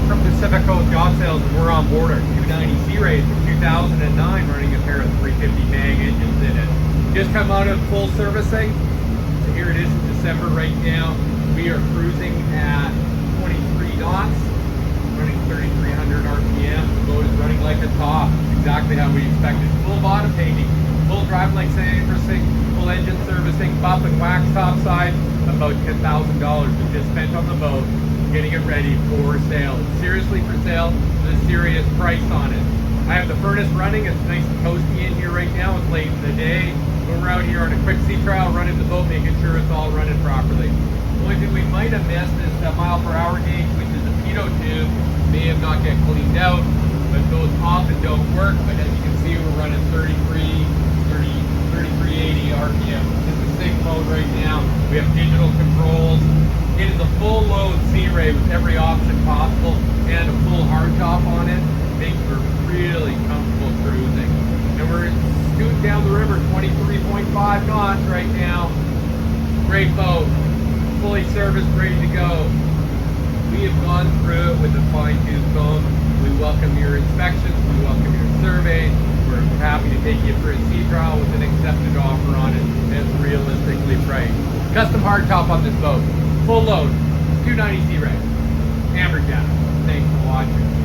from Pacific Coast Yacht Sales, and we're on board our 290 Sea Ray from 2009, running a pair of 350 Mag engines in it. Just come out of full servicing, so here it is in December right now. We are cruising at 23 knots, running 3,300 RPM. The boat is running like a top, exactly how we expected. Full bottom painting, full drive length servicing, full engine servicing, buff and wax top side. About $10,000 was just spent on the boat, getting it ready for sale. It's seriously for sale, with a serious price on it. I have the furnace running. It's nice and toasty in here right now. It's late in the day. So we're out here on a quick sea trial, running the boat, making sure it's all running properly. The only thing we might have missed is the mile-per-hour gauge, which is a pitot tube. May have not get cleaned out, but those often don't work. But as you can see, we're running 3380 RPM. It's a sync mode right now. We have digital controls. It is a full load Sea Ray with every option possible and a full hardtop on it. Makes for really comfortable cruising. And we're scooting down the river 23.5 knots right now. Great boat, fully serviced, ready to go. We have gone through it with a fine-tooth comb. We welcome your inspections, we welcome your surveys. We're happy to take you for a sea trial with an accepted offer on it that's realistically priced. Custom hardtop on this boat, full load, 290 Sea Ray, Amberjack. Thanks for watching.